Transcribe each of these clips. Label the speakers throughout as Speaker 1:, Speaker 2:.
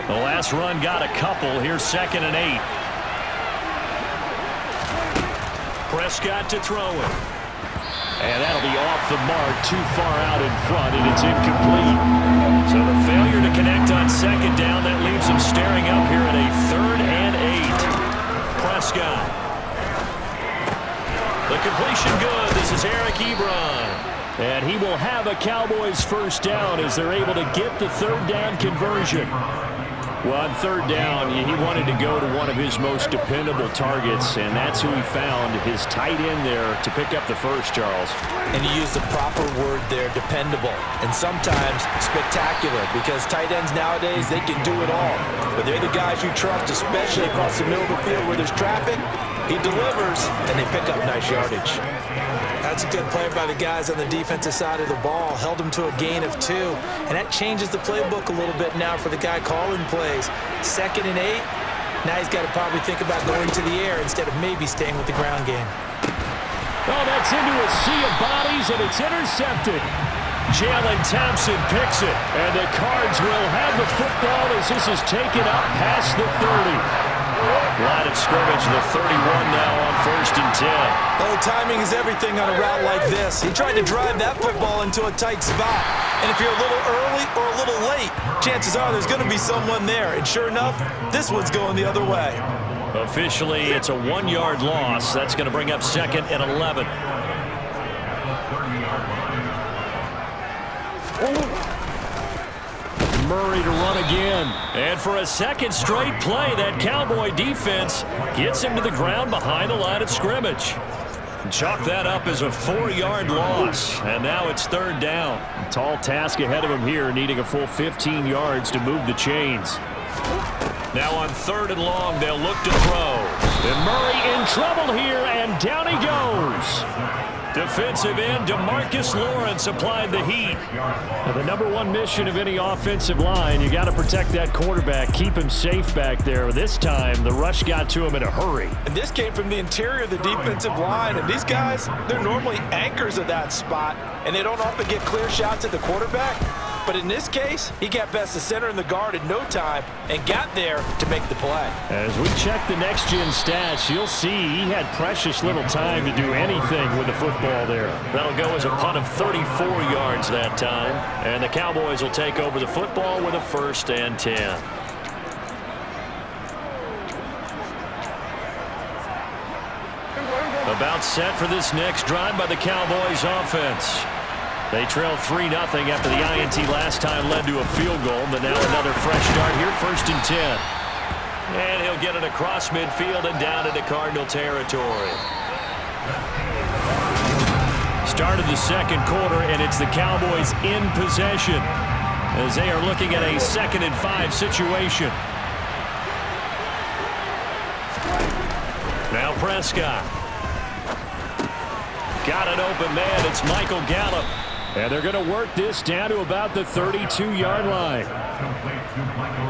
Speaker 1: The last run got a couple. Here's 2nd and 8. Prescott to throw it. And that'll be off the mark, too far out in front, and it's incomplete. So the failure to connect on 2nd down, that leaves him staring up here at a 3rd and 8. Prescott. The completion good. This is Eric Ebron. And he will have a Cowboys first down as they're able to get the 3rd down conversion. Well, on 3rd down, he wanted to go to one of his most dependable targets, and that's who he found, his tight end there, to pick up the first, Charles.
Speaker 2: And you used the proper word there, dependable, and sometimes spectacular, because tight ends nowadays, they can do it all. But they're the guys you trust, especially across the middle of the field where there's traffic. He delivers, and they pick up nice yardage. That's a good play by the guys on the defensive side of the ball. Held him to a gain of 2. And that changes the playbook a little bit now for the guy calling plays. 2nd and 8. Now he's got to probably think about going to the air instead of maybe staying with the ground game.
Speaker 1: Oh, that's into a sea of bodies, and it's intercepted. Jalen Thompson picks it, and the Cards will have the football as this is taken up past the 30. Line of scrimmage, the 31 now on 1st and 10.
Speaker 2: Oh, timing is everything on a route like this. He tried to drive that football into a tight spot. And if you're a little early or a little late, chances are there's going to be someone there. And sure enough, this one's going the other way.
Speaker 1: Officially, it's a 1-yard loss. That's going to bring up 2nd and 11. Murray to run again. And for a 2nd straight play, that Cowboy defense gets him to the ground behind the line of scrimmage. Chalk that up as a 4-yard loss. And now it's 3rd down. A tall task ahead of him here, needing a full 15 yards to move the chains. Now on 3rd and long, they'll look to throw. And Murray in trouble here, and down he goes. Defensive end DeMarcus Lawrence applied the heat. Now, the #1 mission of any offensive line, you got to protect that quarterback, keep him safe back there. This time, the rush got to him in a hurry.
Speaker 2: And this came from the interior of the defensive line. And these guys, they're normally anchors of that spot, and they don't often get clear shots at the quarterback. But in this case, he got past the center and the guard in no time and got there to make the play.
Speaker 1: As we check the next-gen stats, you'll see he had precious little time to do anything with the football there. That'll go as a punt of 34 yards that time. And the Cowboys will take over the football with a 1st and 10. About set for this next drive by the Cowboys offense. They trail 3-0 after the INT last time led to a field goal, but now another fresh start here, 1st and 10. And he'll get it across midfield and down into Cardinal territory. Start of the 2nd quarter, and it's the Cowboys in possession as they are looking at a 2nd and 5 situation. Now Prescott. Got an open man. It's Michael Gallup. And they're going to work this down to about the 32-yard line.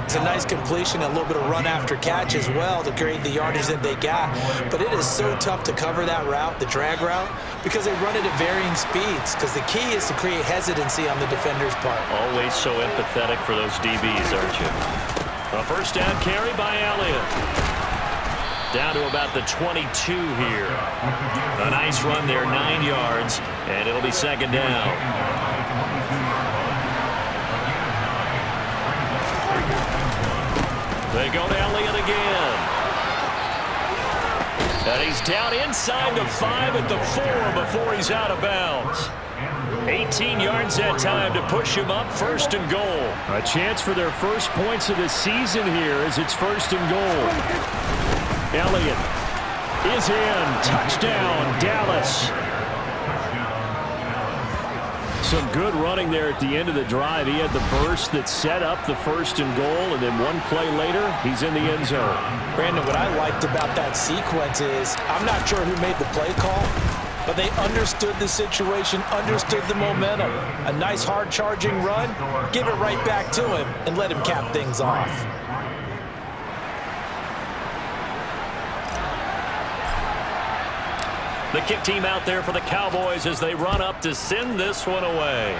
Speaker 2: It's a nice completion, a little bit of run after catch as well to create the yardage that they got. But it is so tough to cover that route, the drag route, because they run it at varying speeds. Because the key is to create hesitancy on the defender's part. Always so empathetic for those DBs, aren't you?
Speaker 1: A 1st down carry by Elliott. Down to about the 22 here. A nice run there, 9 yards, and it'll be 2nd down. They go to Elliott again. And he's down inside the 5 at the 4 before he's out of bounds. 18 yards that time to push him up, 1st and goal. A chance for their first points of the season here as it's 1st and goal. Elliott is in. Touchdown, Dallas. Some good running there at the end of the drive. He had the burst that set up the 1st and goal, and then one play later, he's in the end zone.
Speaker 2: Brandon, what I liked about that sequence is I'm not sure who made the play call, but they understood the situation, understood the momentum. A nice hard-charging run, give it right back to him, and let him cap things off.
Speaker 1: The kick team out there for the Cowboys as they run up to send this one away.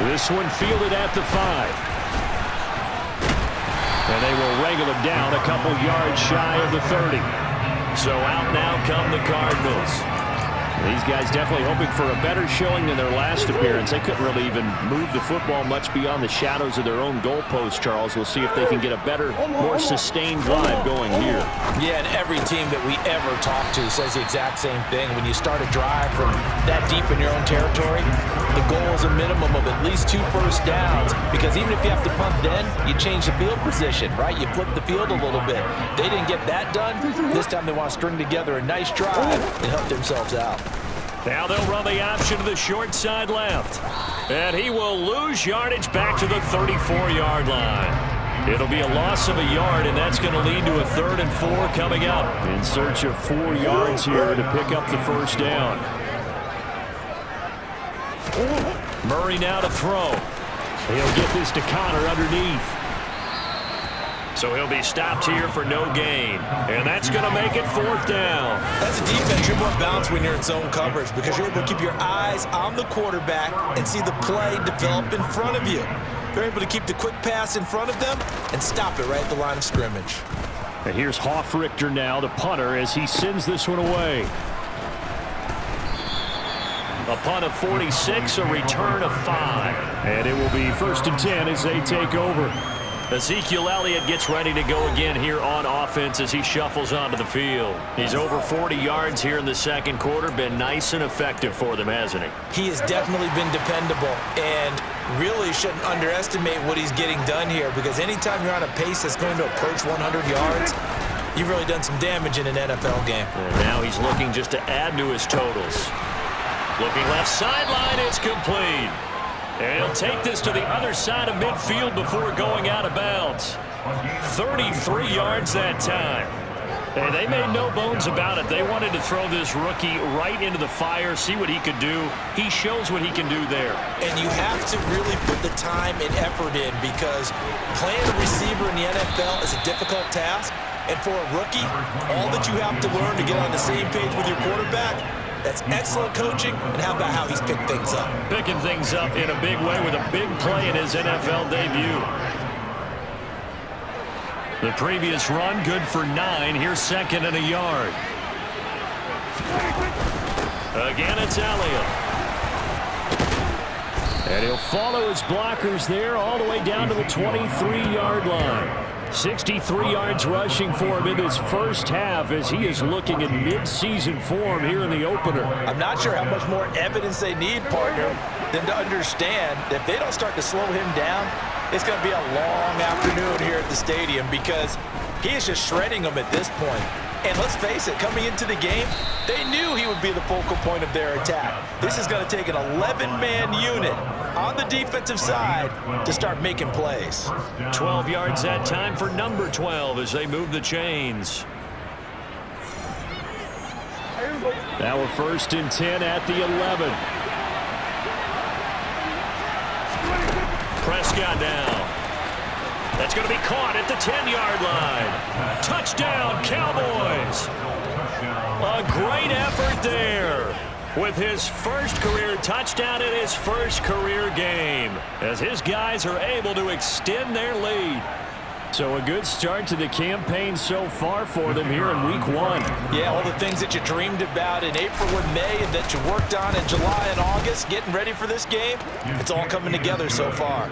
Speaker 1: This one fielded at the 5. And they will wrangle him down a couple yards shy of the 30. So out now come the Cardinals. These guys definitely hoping for a better showing than their last appearance. They couldn't really even move the football much beyond the shadows of their own goalpost, Charles. We'll see if they can get a better, more sustained drive going here.
Speaker 2: Yeah, and every team that we ever talk to says the exact same thing. When you start a drive from that deep in your own territory, the goal is a minimum of at least 2 first downs, because even if you have to punt then, you change the field position, right? You flip the field a little bit. They didn't get that done. This time they want to string together a nice drive and help themselves out.
Speaker 1: Now they'll run the option to the short side left. And he will lose yardage back to the 34-yard line. It'll be a loss of a yard, and that's going to lead to a 3rd and 4 coming up. In search of 4 yards here to pick up the first down. Murray now to throw. He'll get this to Connor underneath. So he'll be stopped here for no gain. And that's going to make it 4th down.
Speaker 2: As a defense, you're more balanced when you're in zone coverage because you're able to keep your eyes on the quarterback and see the play develop in front of you. You're able to keep the quick pass in front of them and stop it right at the line of scrimmage.
Speaker 1: And here's Hoffrichter now, the punter, as he sends this one away. A punt of 46, a return of 5. And it will be 1st and 10 as they take over. Ezekiel Elliott gets ready to go again here on offense as he shuffles onto the field. He's over 40 yards here in the second quarter. Been nice and effective for them, hasn't he?
Speaker 2: He has definitely been dependable and really shouldn't underestimate what he's getting done here, because anytime you're on a pace that's going to approach 100 yards, you've really done some damage in an NFL game.
Speaker 1: And now he's looking just to add to his totals. Looking left sideline, it's complete. And he'll take this to the other side of midfield before going out of bounds. 33 yards that time. And they made no bones about it. They wanted to throw this rookie right into the fire, see what he could do. He shows what he can do there.
Speaker 2: And you have to really put the time and effort in, because playing a receiver in the NFL is a difficult task. And for a rookie, all that you have to learn to get on the same page with your quarterback, that's excellent coaching. And how about how he's picked things up?
Speaker 1: Picking things up in a big way with a big play in his NFL debut. The previous run, good for 9. Here's 2nd and a yard. Again, it's Elliott. And he'll follow his blockers there all the way down to the 23-yard line. 63 yards rushing for him in his first half as he is looking in mid-season form here in the opener.
Speaker 2: I'm not sure how much more evidence they need, partner, than to understand that if they don't start to slow him down, it's going to be a long afternoon here at the stadium, because he is just shredding them at this point. And let's face it, coming into the game, they knew he would be the focal point of their attack. This is going to take an 11-man unit on the defensive side to start making plays.
Speaker 1: 12 yards that time for number 12 as they move the chains. Now a 1st and 10 at the 11. Prescott now. That's going to be caught at the 10-yard line. Touchdown, Cowboys. A great effort there with his first career touchdown in his first career game, as his guys are able to extend their lead. So a good start to the campaign so far for them here in week 1.
Speaker 2: Yeah, all the things that you dreamed about in April and May and that you worked on in July and August, getting ready for this game, it's all coming together so far.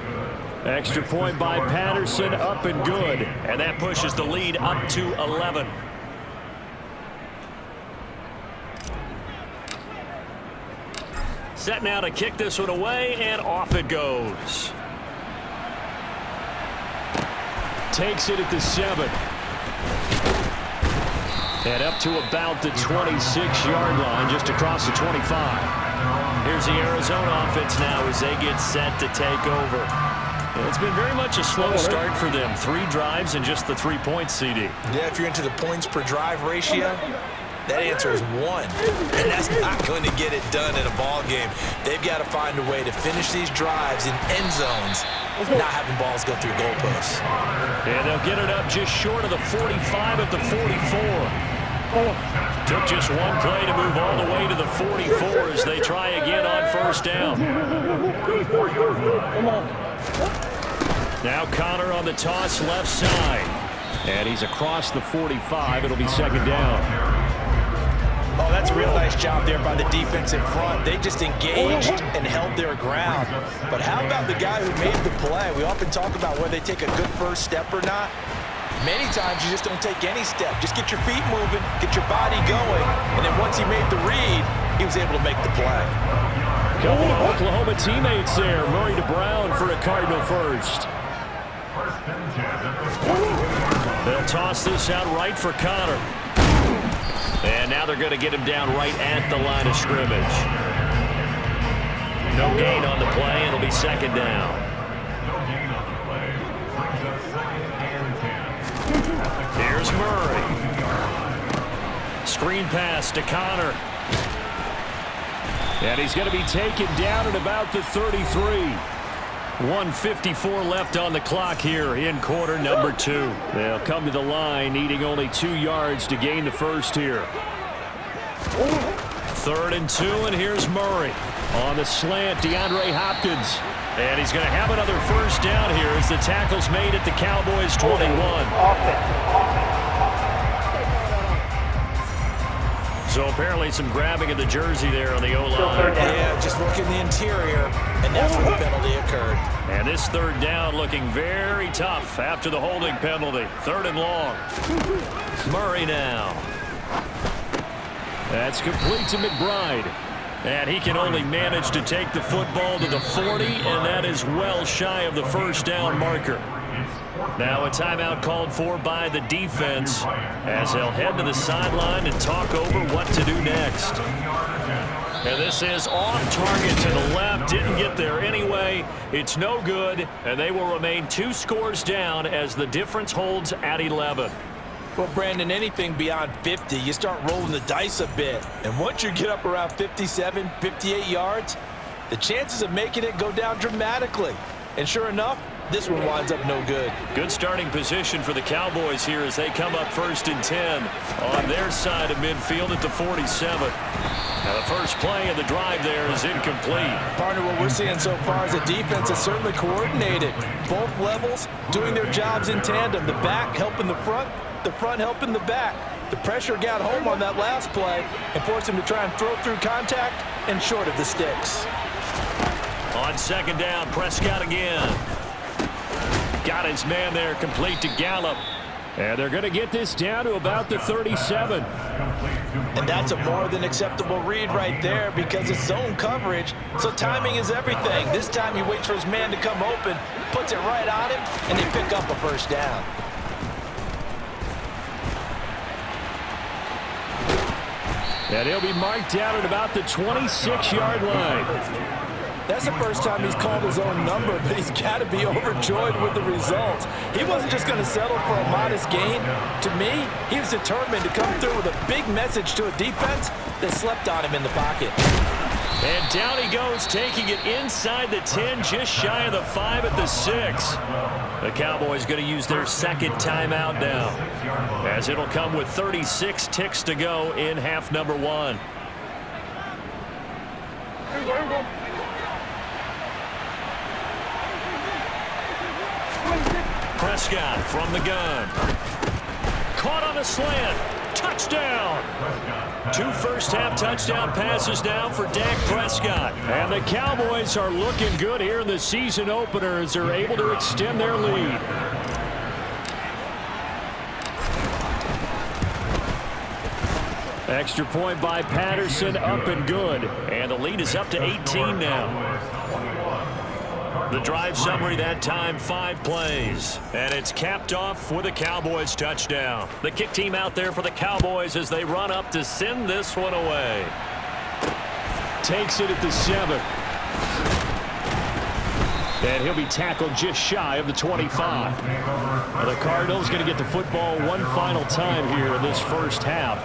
Speaker 1: Extra point by Patterson, up and good. And that pushes the lead up to 11. Set now to kick this one away, and off it goes. Takes it at the 7. And up to about the 26-yard line, just across the 25. Here's the Arizona offense now as they get set to take over. It's been very much a slow start for them. 3 drives and just the 3 points, CD.
Speaker 2: Yeah, if you're into the points per drive ratio, that answer is 1. And that's not going to get it done in a ball game. They've got to find a way to finish these drives in end zones, not having balls go through goalposts.
Speaker 1: And they'll get it up just short of the 45 at the 44. Took just one play to move all the way to the 44 as they try again on first down. Now Connor on the toss left side. And he's across the 45. It'll be second down.
Speaker 2: Oh, that's a real nice job there by the defense in front. They just engaged and held their ground. But how about the guy who made the play? We often talk about whether they take a good first step or not. Many times you just don't take any step. Just get your feet moving, get your body going, and then once he made the read, he was able to make the play.
Speaker 1: Couple of Oklahoma teammates there. Murray to Brown for a Cardinal first. They'll toss this out right for Connor. And now they're going to get him down right at the line of scrimmage. No gain on the play, and it'll be second down. Here's Murray. Screen pass to Connor. And he's going to be taken down at about the 33. 1:54 left on the clock here in quarter number 2. They'll come to the line needing only 2 yards to gain the first here. 3rd and 2, and here's Murray. On the slant, DeAndre Hopkins. And he's going to have another first down here as the tackle's made at the Cowboys' 21. So apparently some grabbing of the jersey there on the O-line.
Speaker 2: Yeah, just working the interior, and that's where the penalty occurred.
Speaker 1: And this 3rd down looking very tough after the holding penalty. 3rd and long. Murray now. That's complete to McBride. And he can only manage to take the football to the 40, and that is well shy of the first down marker. Now a timeout called for by the defense as they'll head to the sideline and talk over what to do next. And this is off target to the left. Didn't get there anyway. It's no good, and they will remain 2 scores down as the difference holds at 11.
Speaker 2: Well, Brandon, anything beyond 50, you start rolling the dice a bit. And once you get up around 57, 58 yards, the chances of making it go down dramatically. And sure enough, this one winds up no good.
Speaker 1: Good starting position for the Cowboys here as they come up 1st and 10 on their side of midfield at the 47. Now the first play of the drive there is incomplete.
Speaker 2: Partner, what we're seeing so far is the defense is certainly coordinated. Both levels doing their jobs in tandem. The back helping the front helping the back. The pressure got home on that last play and forced him to try and throw through contact and short of the sticks.
Speaker 1: On 2nd down, Prescott again. Got his man there, complete to Gallup. And they're going to get this down to about the 37.
Speaker 2: And that's a more than acceptable read right there because it's zone coverage, so timing is everything. This time he waits for his man to come open, puts it right on him, and they pick up a first down.
Speaker 1: And he'll be marked down at about the 26-yard line.
Speaker 2: That's the first time he's called his own number, but he's got to be overjoyed with the results. He wasn't just going to settle for a modest gain. To me, he was determined to come through with a big message to a defense that slept on him in the pocket.
Speaker 1: And down he goes, taking it inside the 10, just shy of the 5 at the 6. The Cowboys going to use their 2nd timeout now, as it'll come with 36 ticks to go in half number 1. Prescott from the gun. Caught on the slant. Touchdown. 2 first-half touchdown passes now for Dak Prescott. And the Cowboys are looking good here in the season opener as they're able to extend their lead. Extra point by Patterson, up and good. And the lead is up to 18 now. The drive summary that time, 5 plays. And it's capped off with a Cowboys touchdown. The kick team out there for the Cowboys as they run up to send this one away. Takes it at the 7. And he'll be tackled just shy of the 25. The Cardinals going to get the football one final time here in this first half.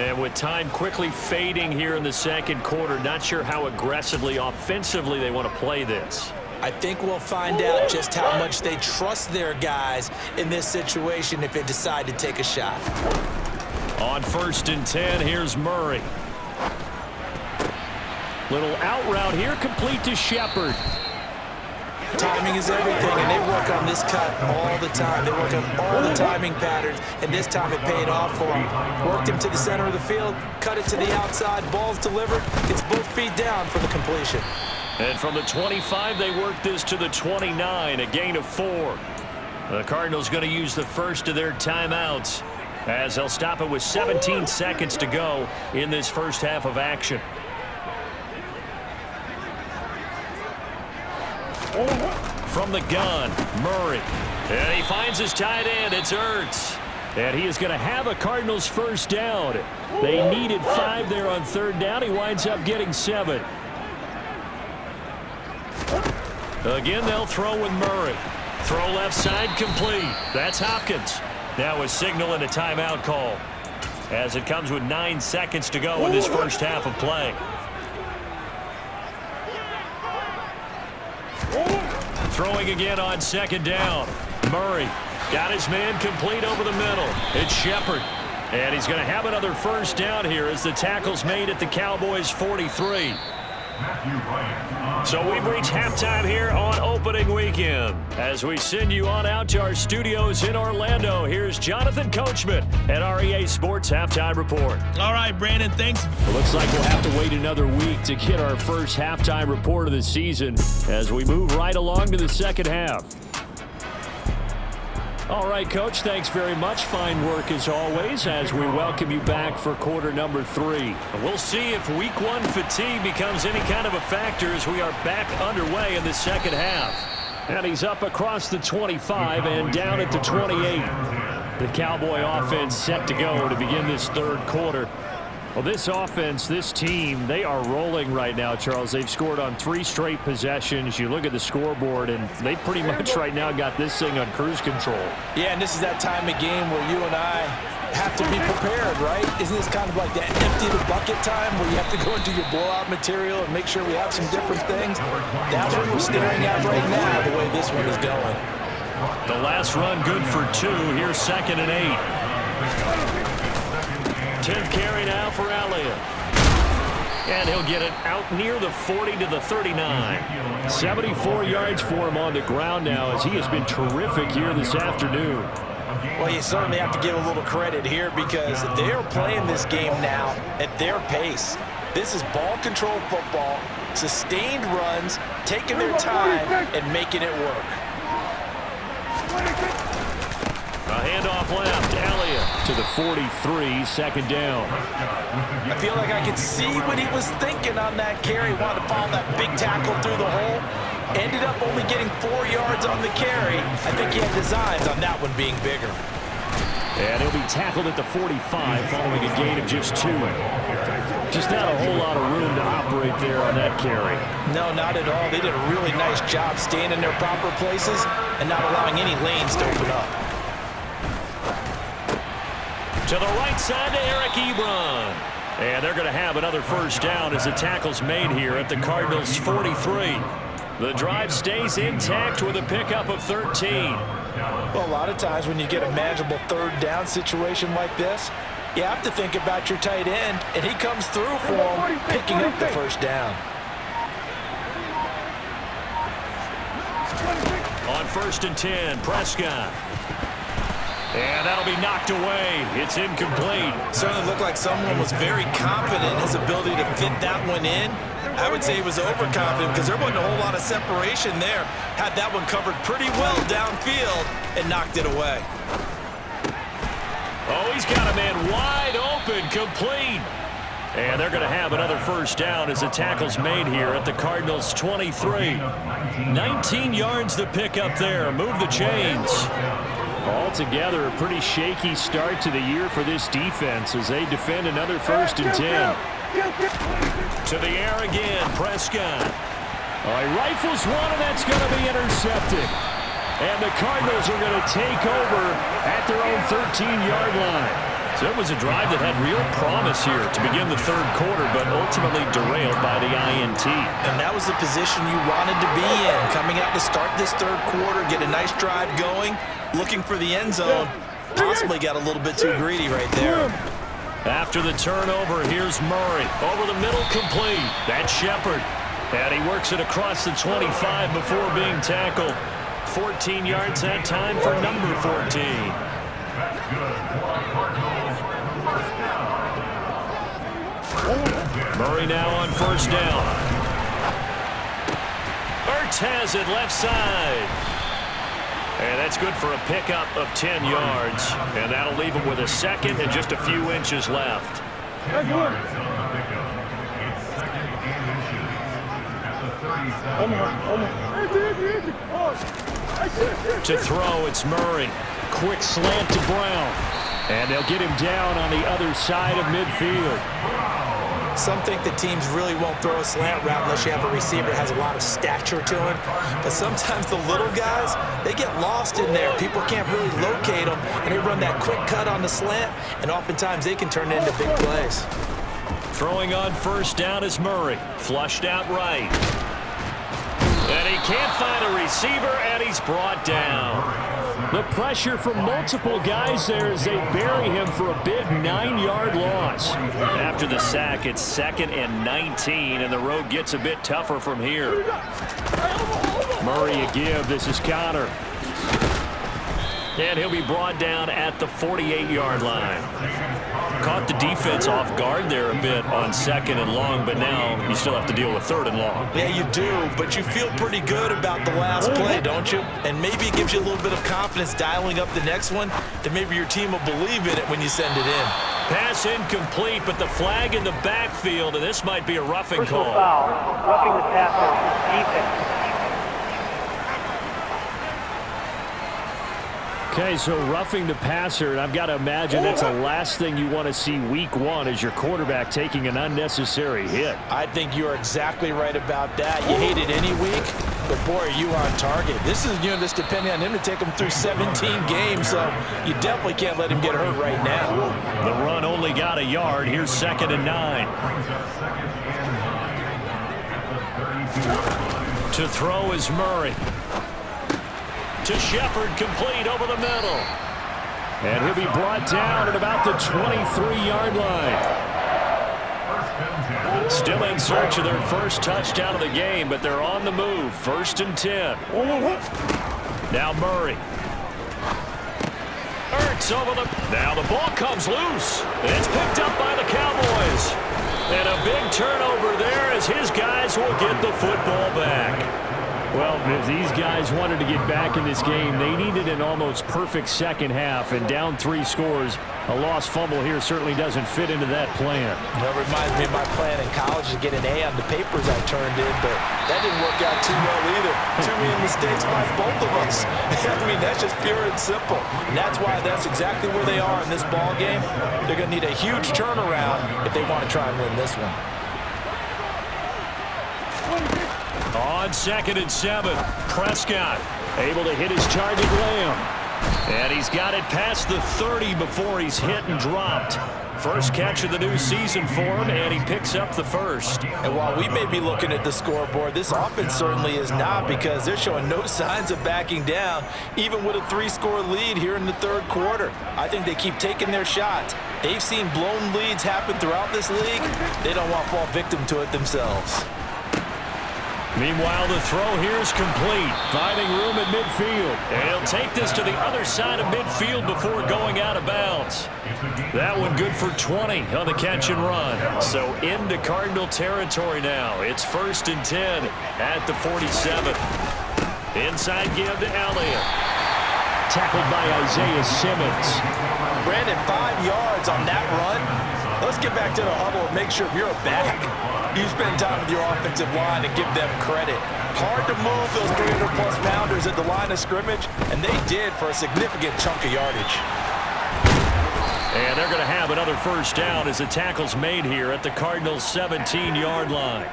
Speaker 1: And with time quickly fading here in the 2nd quarter, not sure how aggressively, offensively they want to play this.
Speaker 2: I think we'll find out just how much they trust their guys in this situation if they decide to take a shot.
Speaker 1: On 1st and 10, here's Murray. Little out route here, complete to Shepard.
Speaker 2: Timing is everything, and they work on this cut all the time. They work on all the timing patterns, and this time it paid off for him. Worked him to the center of the field, cut it to the outside, ball's delivered, gets both feet down for the completion.
Speaker 1: And from the 25, they work this to the 29, a gain of 4. The Cardinals going to use the first of their timeouts as they'll stop it with 17 seconds to go in this first half of action. From the gun, Murray. And he finds his tight end. It's Ertz. And he is going to have a Cardinals first down. They needed 5 there on 3rd down. He winds up getting 7. Again, they'll throw with Murray. Throw left side complete. That's Hopkins. Now a signal and a timeout call as it comes with 9 seconds to go in this first half of play. Throwing again on 2nd down. Murray got his man complete over the middle. It's Shepard. And he's going to have another first down here as the tackle's made at the Cowboys' 43. So we've reached halftime here on opening weekend. As we send you on out to our studios in Orlando, here's Jonathan Coachman at REA Sports Halftime Report.
Speaker 3: All right, Brandon, thanks.
Speaker 1: It looks like we'll have to wait another week to get our first halftime report of the season as we move right along to the second half. All right, Coach, thanks very much. Fine work as always as we welcome you back for quarter number 3. We'll see if week 1 fatigue becomes any kind of a factor as we are back underway in the second half. And he's up across the 25 and down at the 28. The Cowboy offense set to go to begin this 3rd quarter. Well, this offense, this team, they are rolling right now, Charles. They've scored on 3 straight possessions. You look at the scoreboard, and they pretty much right now got this thing on cruise control.
Speaker 2: Yeah, and this is that time of game where you and I have to be prepared, right? Isn't this kind of like that empty the bucket time where you have to go into your blowout material and make sure we have some different things? That's what we're staring at right now, the way this one is going.
Speaker 1: The last run good for 2. Here's 2nd and 8. 10th carry now for Elliott. And he'll get it out near the 40 to the 39. 74 yards for him on the ground now as he has been terrific here this afternoon.
Speaker 2: Well, you certainly have to give a little credit here because they are playing this game now at their pace. This is ball control football, sustained runs, taking their time and making it work.
Speaker 1: A handoff left, Elliott to the 43, 2nd down.
Speaker 2: I feel like I could see what he was thinking on that carry. Wanted to follow that big tackle through the hole. Ended up only getting 4 yards on the carry. I think he had designs on that one being bigger.
Speaker 1: And he'll be tackled at the 45 following a gain of just 2. Just not a whole lot of room to operate there on that carry.
Speaker 2: No, not at all. They did a really nice job staying in their proper places and not allowing any lanes to open up.
Speaker 1: To the right side to Eric Ebron. And they're going to have another first down as the tackle's made here at the Cardinals' 43. The drive stays intact with a pickup of 13.
Speaker 2: Well, a lot of times when you get a manageable 3rd down situation like this, you have to think about your tight end, and he comes through for him, picking up the first down.
Speaker 1: On 1st and 10, Prescott. And that'll be knocked away. It's incomplete.
Speaker 2: Certainly looked like someone was very confident in his ability to fit that one in. I would say he was overconfident because there wasn't a whole lot of separation there. Had that one covered pretty well downfield and knocked it away.
Speaker 1: Oh, he's got a man wide open, complete. And they're going to have another first down as the tackle's made here at the Cardinals' 23. 19 yards to pick up there. Move the chains. Altogether, a pretty shaky start to the year for this defense as they defend another 1st and 10. To the air again, Prescott. Oh, he rifles one, and that's going to be intercepted. And the Cardinals are going to take over at their own 13-yard line. So it was a drive that had real promise here to begin the 3rd quarter, but ultimately derailed by the INT.
Speaker 2: And that was the position you wanted to be in, coming out to start this 3rd quarter, get a nice drive going, looking for the end zone. Possibly got a little bit too greedy right there.
Speaker 1: After the turnover, here's Murray. Over the middle, complete. That's Shepard. And he works it across the 25 before being tackled. 14 yards that time for number 14. Murray now on first down. Ertz has it left side. And that's good for a pickup of 10 yards. And that'll leave him with a second and just a few inches left. To throw, it's Murray. Quick slant to Brown. And they'll get him down on the other side of midfield.
Speaker 2: Some think the teams really won't throw a slant route unless you have a receiver that has a lot of stature to him. But sometimes the little guys, they get lost in there. People can't really locate them, and they run that quick cut on the slant, and oftentimes they can turn it into big plays.
Speaker 1: Throwing on first down is Murray. Flushed out right. And he can't find a receiver, and he's brought down. The pressure from multiple guys there as they bury him for a big 9-yard loss. After the sack, it's 2nd and 19, and the road gets a bit tougher from here. Murray a give. This is Connor. And he'll be brought down at the 48-yard line. Caught the defense off guard there a bit on 2nd and long, but now you still have to deal with 3rd and long.
Speaker 2: Yeah, you do, but you feel pretty good about the last play, don't you? And maybe it gives you a little bit of confidence dialing up the next one, that maybe your team will believe in it when you send it in.
Speaker 1: Pass incomplete, but the flag in the backfield, and this might be a roughing call.
Speaker 3: Foul, roughing the passer, defense.
Speaker 1: Okay, so roughing the passer, and I've got to imagine that's the last thing you want to see week 1 as your quarterback taking an unnecessary hit.
Speaker 2: I think you're exactly right about that. You hate it any week, but boy, are you on target. This is, just depending on him to take him through 17 games, so you definitely can't let him get hurt right now.
Speaker 1: The run only got a yard. Here's 2nd and 9. To throw is Murray. To Shepard, complete over the middle. And he'll be brought down at about the 23-yard line. Still in search of their first touchdown of the game, but they're on the move. 1st and 10. Now Murray. Ertz over the... Now the ball comes loose. It's picked up by the Cowboys. And a big turnover there as his guys will get the football back. Well, if these guys wanted to get back in this game, they needed an almost perfect second half, and down 3 scores. A lost fumble here certainly doesn't fit into that plan.
Speaker 2: That reminds me of my plan in college to get an A on the papers I turned in, but that didn't work out too well either. Too many mistakes by both of us. I mean, that's just pure and simple. And that's why that's exactly where they are in this ball game. They're going to need a huge turnaround if they want to try and win this one.
Speaker 1: On 2nd and 7, Prescott able to hit his target Lamb. And he's got it past the 30 before he's hit and dropped. First catch of the new season for him, and he picks up the first.
Speaker 2: And while we may be looking at the scoreboard, this offense certainly is not, because they're showing no signs of backing down, even with a 3-score lead here in the 3rd quarter. I think they keep taking their shots. They've seen blown leads happen throughout this league. They don't want to fall victim to it themselves.
Speaker 1: Meanwhile, the throw here is complete, finding room at midfield. And he'll take this to the other side of midfield before going out of bounds. That one good for 20 on the catch and run. So into Cardinal territory now. It's 1st and 10 at the 47. Inside give to Elliott. Tackled by Isaiah Simmons.
Speaker 2: Brandon, 5 yards on that run. Let's get back to the huddle and make sure you're back. You spend time with your offensive line and give them credit. Hard to move those 300-plus pounders at the line of scrimmage, and they did for a significant chunk of yardage.
Speaker 1: And they're going to have another first down as the tackle's made here at the Cardinals' 17-yard line.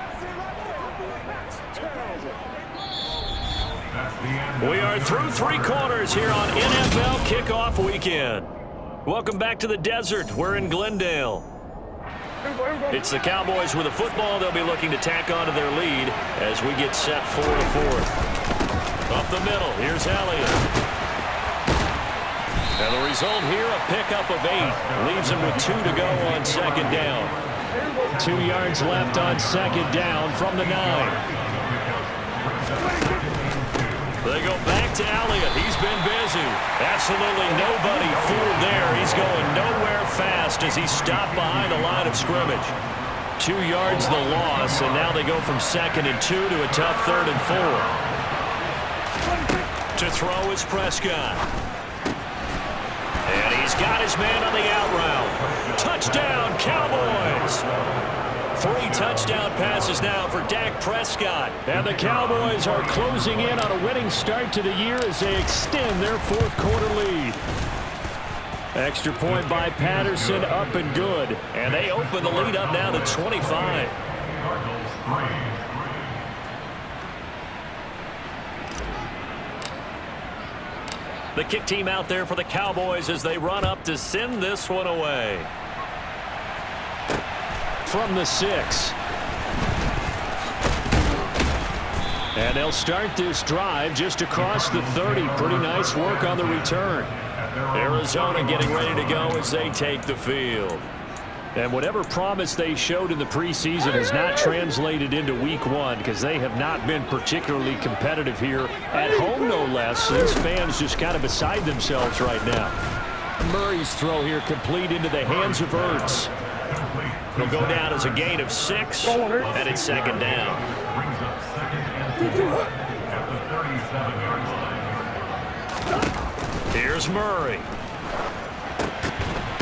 Speaker 1: We are through 3 quarters here on NFL Kickoff Weekend. Welcome back to the desert. We're in Glendale. It's the Cowboys with the football. They'll be looking to tack onto their lead as we get set for the 4th. Up the middle, here's Elliott. And the result here, a pickup of 8. Leaves him with 2 to go on second down. 2 yards left on second down from the 9. They go back to Elliott. He's been busy. Absolutely nobody fooled there. He's going nowhere fast as he's stopped behind the line of scrimmage. 2 yards the loss, and now they go from 2nd and 2 to a tough 3rd and 4. To throw is Prescott. And he's got his man on the out route. Touchdown, Cowboys! 3 touchdown passes now for Dak Prescott. And the Cowboys are closing in on a winning start to the year as they extend their 4th quarter lead. Extra point by Patterson, up and good. And they open the lead up now to 25. The kick team out there for the Cowboys as they run up to send this one away. From the 6. And they'll start this drive just across the 30. Pretty nice work on the return. Arizona getting ready to go as they take the field. And whatever promise they showed in the preseason has not translated into week 1 because they have not been particularly competitive here at home, no less. These fans just kind of beside themselves right now. Murray's throw here complete into the hands of Ertz. It'll go down as a gain of 6, and it's 2nd down. Here's Murray.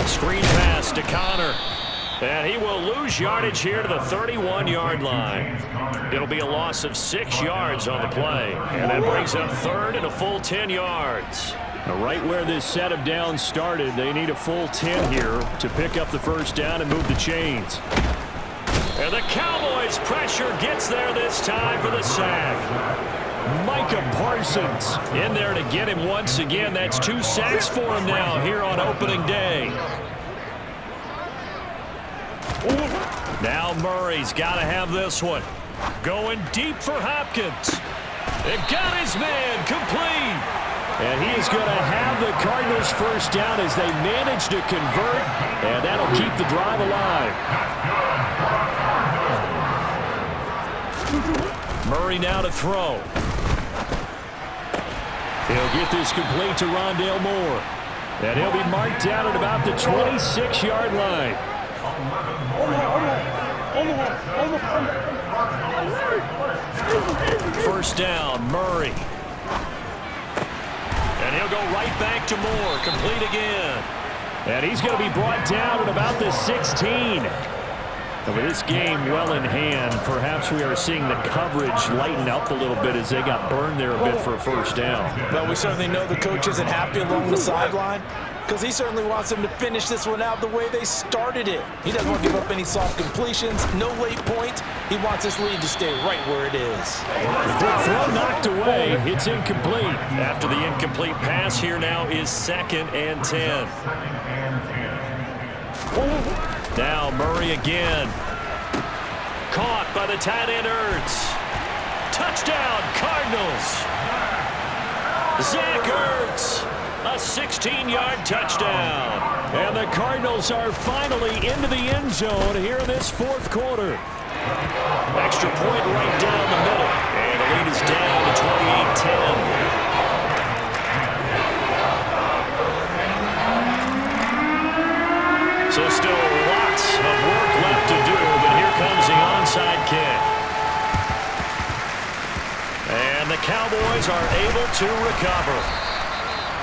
Speaker 1: Screen pass to Connor. And he will lose yardage here to the 31-yard line. It'll be a loss of 6 yards on the play. And that brings up 3rd and a full 10 yards. Now, right where this set of downs started, they need a full 10 here to pick up the first down and move the chains. And the Cowboys' pressure gets there this time for the sack. Micah Parsons in there to get him once again. That's 2 sacks for him now here on opening day. Now Murray's got to have this one. Going deep for Hopkins. It got his man complete. And he is going to have the Cardinals first down as they manage to convert. And that'll keep the drive alive. Murray now to throw. He'll get this complete to Rondale Moore. And he'll be marked down at about the 26-yard line. First down, Murray. And he'll go right back to Moore, complete again. And he's going to be brought down at about the 16. And with this game well in hand, perhaps we are seeing the coverage lighten up a little bit as they got burned there a bit for a first down.
Speaker 2: Well, we certainly know the coach isn't happy along the sideline because he certainly wants them to finish this one out the way they started it. He doesn't want to give up any soft completions, no late points. He wants this lead to stay right where it is.
Speaker 1: The throw knocked away. It's incomplete. After the incomplete pass, here now is 2nd and 10. Now Murray again. Caught by the tight end Ertz. Touchdown Cardinals. Zach Ertz. A 16-yard touchdown. And the Cardinals are finally into the end zone here in this 4th quarter. Extra point right down the middle. And the lead is down to 28-10. So still lots of work left to do, but here comes the onside kick. And the Cowboys are able to recover.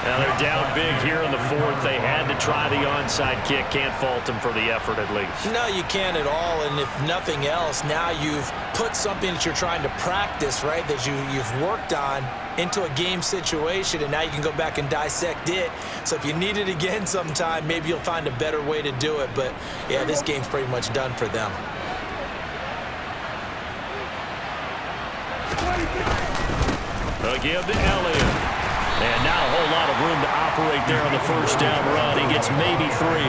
Speaker 1: Now they're down big here in the 4th. They had to try the onside kick. Can't fault them for the effort at least.
Speaker 2: No, you can't at all. And if nothing else, now you've put something that you're trying to practice, right, that you've worked on into a game situation, and now you can go back and dissect it. So if you need it again sometime, maybe you'll find a better way to do it. But, yeah, this game's pretty much done for them.
Speaker 1: Again to Elliott. And not a whole lot of room to operate there on the first down run. He gets maybe 3.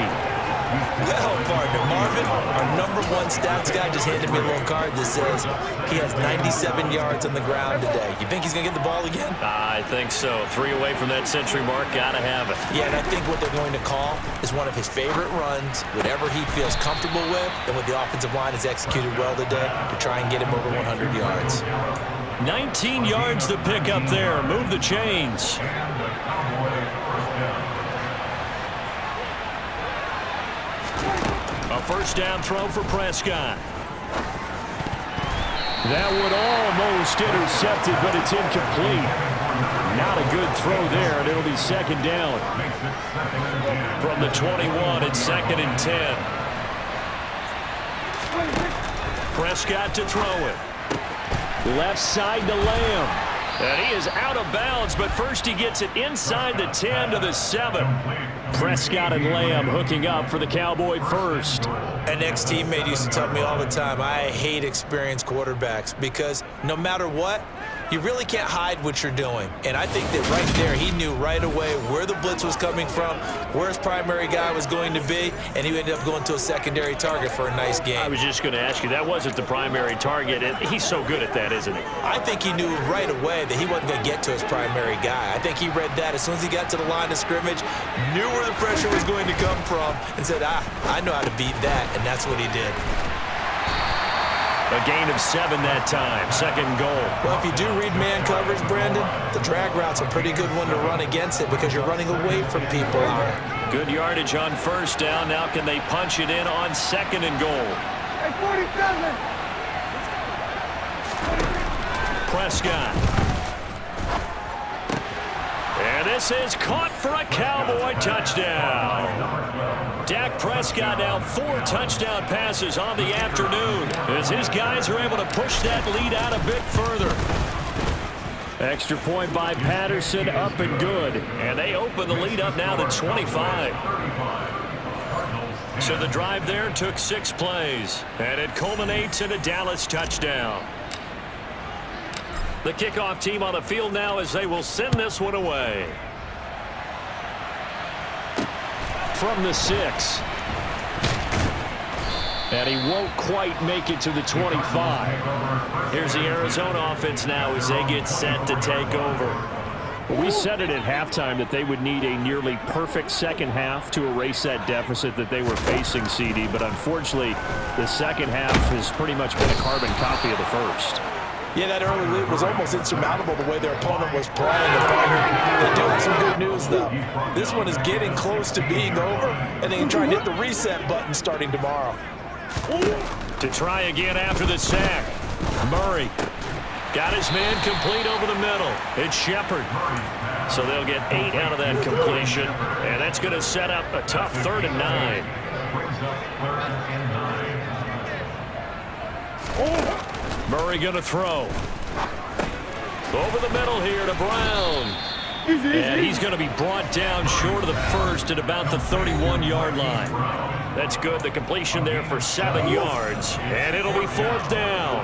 Speaker 2: Well, partner, Marvin, our #1 stats guy just handed me a little card that says he has 97 yards on the ground today. You think he's going to get the ball again?
Speaker 1: I think so. 3 away from that century mark. Got to have it.
Speaker 2: Yeah, and I think what they're going to call is one of his favorite runs, whatever he feels comfortable with, and what the offensive line has executed well today to try and get him over 100 yards.
Speaker 1: 19 yards to pick up there. Move the chains. A first down throw for Prescott. That one almost intercepted, but it's incomplete. Not a good throw there, and it'll be second down. From the 21, it's 2nd and 10. Prescott to throw it. Left side to Lamb. And he is out of bounds, but first he gets it inside the 10 to the 7. Prescott and Lamb hooking up for the Cowboy first.
Speaker 2: An ex-teammate used to tell me all the time, I hate experienced quarterbacks because no matter what, you really can't hide what you're doing. And I think that right there, he knew right away where the blitz was coming from, where his primary guy was going to be, and he ended up going to a secondary target for a nice game.
Speaker 1: I was just going to ask you, that wasn't the primary target, and he's so good at that, isn't he?
Speaker 2: I think he knew right away that he wasn't going to get to his primary guy. I think he read that as soon as he got to the line of scrimmage, knew where the pressure was going to come from, and said, I know how to beat that, and that's what he did.
Speaker 1: A gain of 7 that time. 2nd and goal.
Speaker 2: Well, if you do read man coverage, Brandon, the drag route's a pretty good one to run against it because you're running away from people out.
Speaker 1: Good yardage on first down. Now can they punch it in on 2nd and goal?
Speaker 3: Hey, 47!
Speaker 1: Prescott. And this is caught for a Cowboy touchdown. Dak Prescott now 4 touchdown passes on the afternoon as his guys are able to push that lead out a bit further. Extra point by Patterson, up and good. And they open the lead up now to 25. So the drive there took 6 plays, and it culminates in a Dallas touchdown. The kickoff team on the field now as they will send this one away. From the 6. And he won't quite make it to the 25. Here's the Arizona offense now as they get set to take over. We said it at halftime that they would need a nearly perfect second half to erase that deficit that they were facing, CD. But unfortunately, the second half has pretty much been a carbon copy of the first.
Speaker 2: Yeah, that early lead was almost insurmountable the way their opponent was playing. They do have some good news, though. This one is getting close to being over, and they can try and hit the reset button starting tomorrow.
Speaker 1: To try again after the sack. Murray got his man complete over the middle. It's Shepard. So they'll get 8 out of that completion, and that's going to set up a tough 3rd and 9. Murray going to throw. Over the middle here to Brown. And he's going to be brought down short of the first at about the 31-yard line. That's good. The completion there for 7 yards. And it'll be 4th down.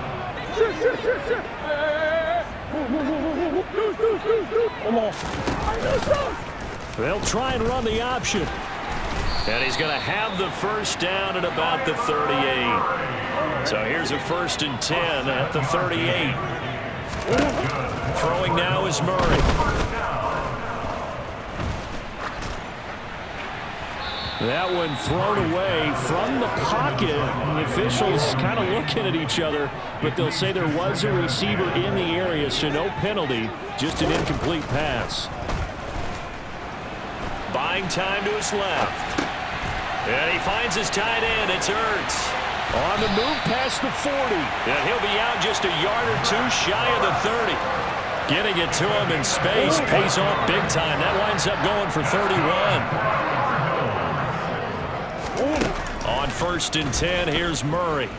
Speaker 1: They'll try and run the option. And he's going to have the first down at about the 38. So here's a 1st and 10 at the 38. Throwing now is Murray. That one thrown away from the pocket. And the officials kind of looking at each other, but they'll say there was a receiver in the area, so no penalty, just an incomplete pass. Buying time to his left. And he finds his tight end. It's Ertz. On the move past the 40. And he'll be out just a yard or 2 shy of the 30. Getting it to him in space pays off big time. That winds up going for 31. On 1st and 10, here's Murray.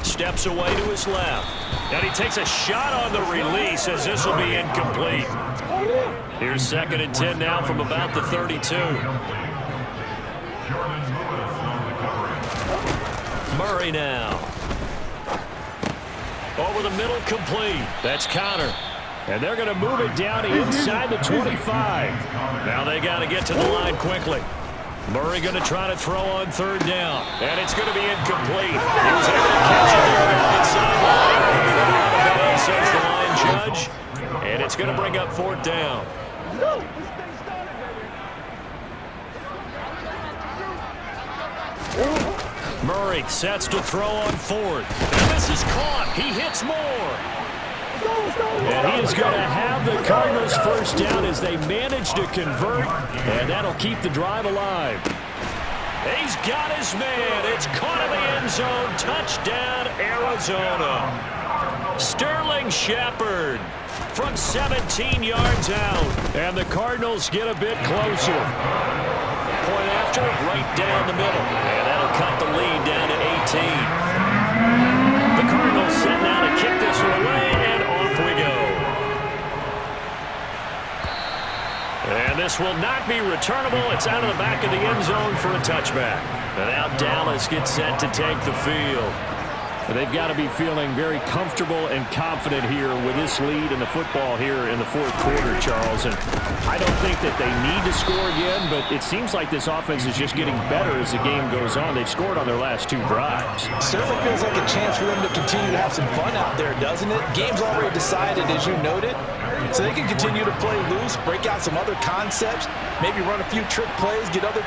Speaker 1: Steps away to his left. And he takes a shot on the release as this will be incomplete. Here's 2nd and 10 now from about the 32. Murray now. Over the middle, complete. That's Connor. And they're going to move it down inside the 25. Now they got to get to the line quickly. Murray going to try to throw on third down. And it's going to be incomplete. He was able to catch it there on the right sideline. Says the line judge. And it's going to bring up fourth down. Murray sets to throw on fourth. And this is caught. He hits more. And he is going to have the Cardinals first down as they manage to convert, and that'll keep the drive alive. He's got his man. It's caught in the end zone. Touchdown, Arizona. Sterling Shepard from 17 yards out. And the Cardinals get a bit closer. Point after, right down the middle. And that'll cut the lead down to 18. The Cardinals set now to kick this one away, and off we go. And this will not be returnable. It's out of the back of the end zone for a touchback. And now Dallas gets set to take the field. They've got to be feeling very comfortable and confident here with this lead in the football here in the fourth quarter, Charles. And I don't think that they need to score again, but it seems like this offense is just getting better as the game goes on. They've scored on their last two drives.
Speaker 2: Certainly feels like a chance for them to continue to have some fun out there, doesn't it? Game's already decided, as you noted. So they can continue to play loose, break out some other concepts, maybe run a few trick plays, get other